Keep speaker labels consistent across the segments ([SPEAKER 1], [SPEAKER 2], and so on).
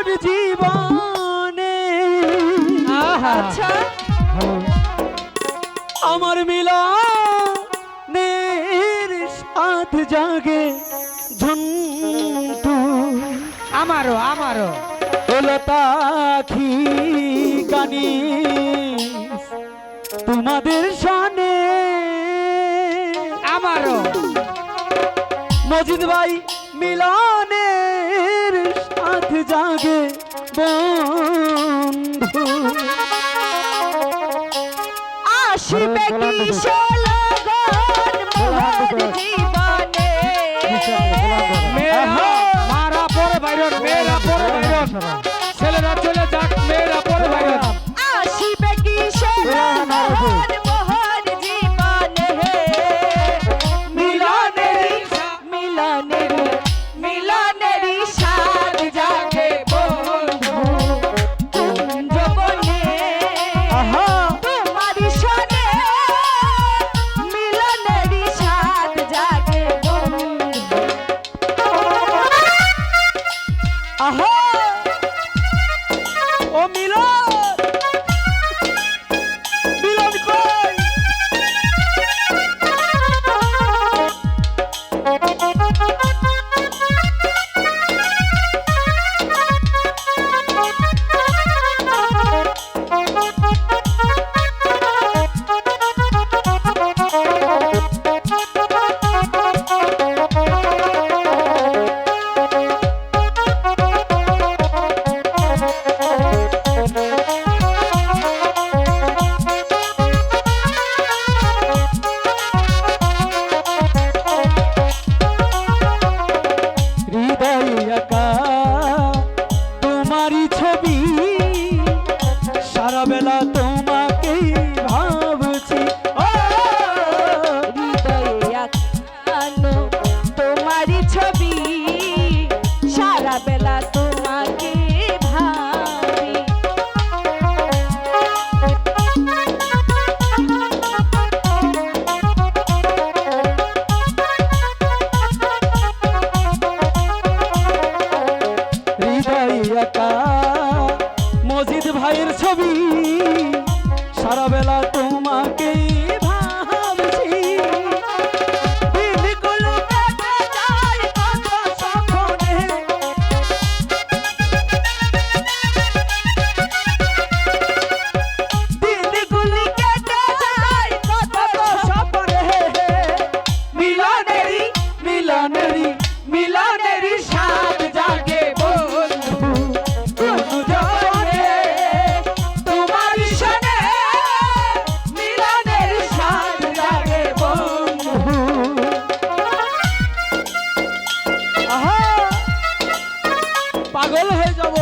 [SPEAKER 1] মোর জীবনে
[SPEAKER 2] আচ্ছা
[SPEAKER 1] আমার মিলনের সাথ জাগে ঝন্টু
[SPEAKER 2] আমারও আমারও
[SPEAKER 1] লতাখি কানি তোমাদের শানে
[SPEAKER 2] আমারও
[SPEAKER 1] মজিদ ভাই মিলনের সাথ জাগে বন্ধু
[SPEAKER 2] আসবে কিশোর লগন মোহর জীবনে
[SPEAKER 3] মারা পরে বাইরন মেয়েরা পরে বাইরন ছেলেরা চলে যাক মেয়েরা পরে বাইরন
[SPEAKER 2] আসবে কিশোর লগন মোহর জীবনে মিলনেরি মিলনেরি মিলনেরি সাথ জাগে বন্ধু কুঞ্জবনে
[SPEAKER 1] আহা
[SPEAKER 2] তোমারি সনে মিলনেরি সাথ জাগে বন্ধু
[SPEAKER 1] আহা ও মিলন মিলন কই হৃদয় একা তোমারই ছবি সারা বেলা তোমাকেই ভাবছি ও
[SPEAKER 2] হৃদয়ে আঁকানো তোমারই ছবি সারা বেলা তোমাকে ভাবি
[SPEAKER 1] হৃদয় একা মজিদ ভাইয়ের ছবি সারা বেলা তোমাকেই ভাবছি দিনগুলো কেটে যায় কত স্বপ্নে দিনগুলি কেটে যায় কত স্বপ্নে মিলনেরি মিলনেরি মিলনেরি সাথ জাগে বন্ধু কোন জনে তোমার সনে মিলনের সাথ জাগে বন্ধু আহা পাগল হয়ে যাব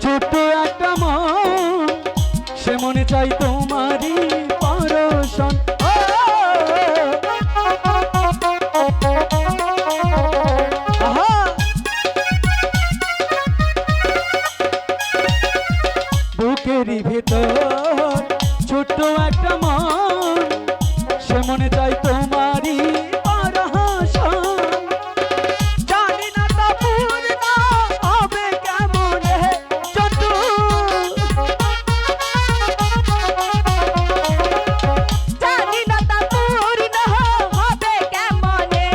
[SPEAKER 1] ছোট্ট একটা মন সে মনে চাই তোমারই পরশন ও, আহা বুকেরই ভেতর ছোট্ট একটা মন সে মনে চাই তোমারই পরশন জানি না তা পূর্ণ হবে কেমন ছোট্ট
[SPEAKER 2] জানি না তা পূর্ণ হবে কেমনে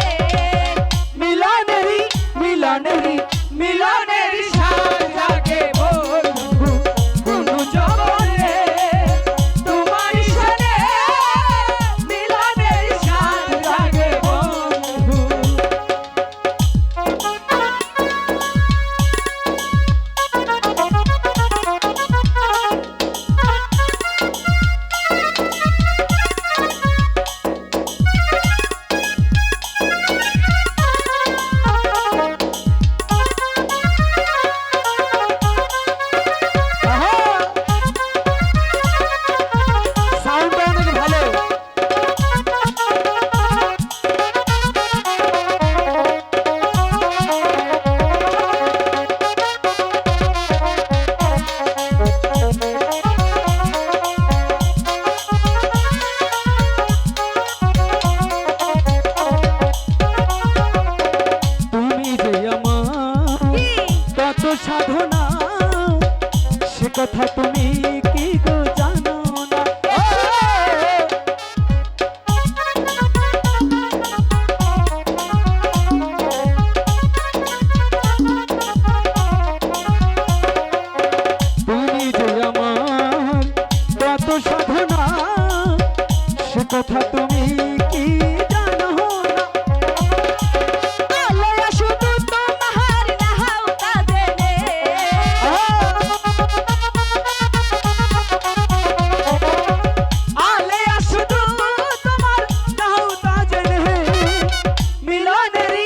[SPEAKER 1] মিলনেরি মিলনেরি মিলনেরি সাথ জাগে বন্ধু কোন জবনে তোমার সনে মিলনেরি সাথ জাগে বন্ধু কথা তুমি কি গো জানো না? তুমি যে আমার কত সাধনা, সে কথা তুমি কি জানো না?
[SPEAKER 2] আলোয়া শুধু তোমার নাহাও তা জেনে
[SPEAKER 1] আলেয়া শুধু তোমার নাও তা জেনে, মিলনেরই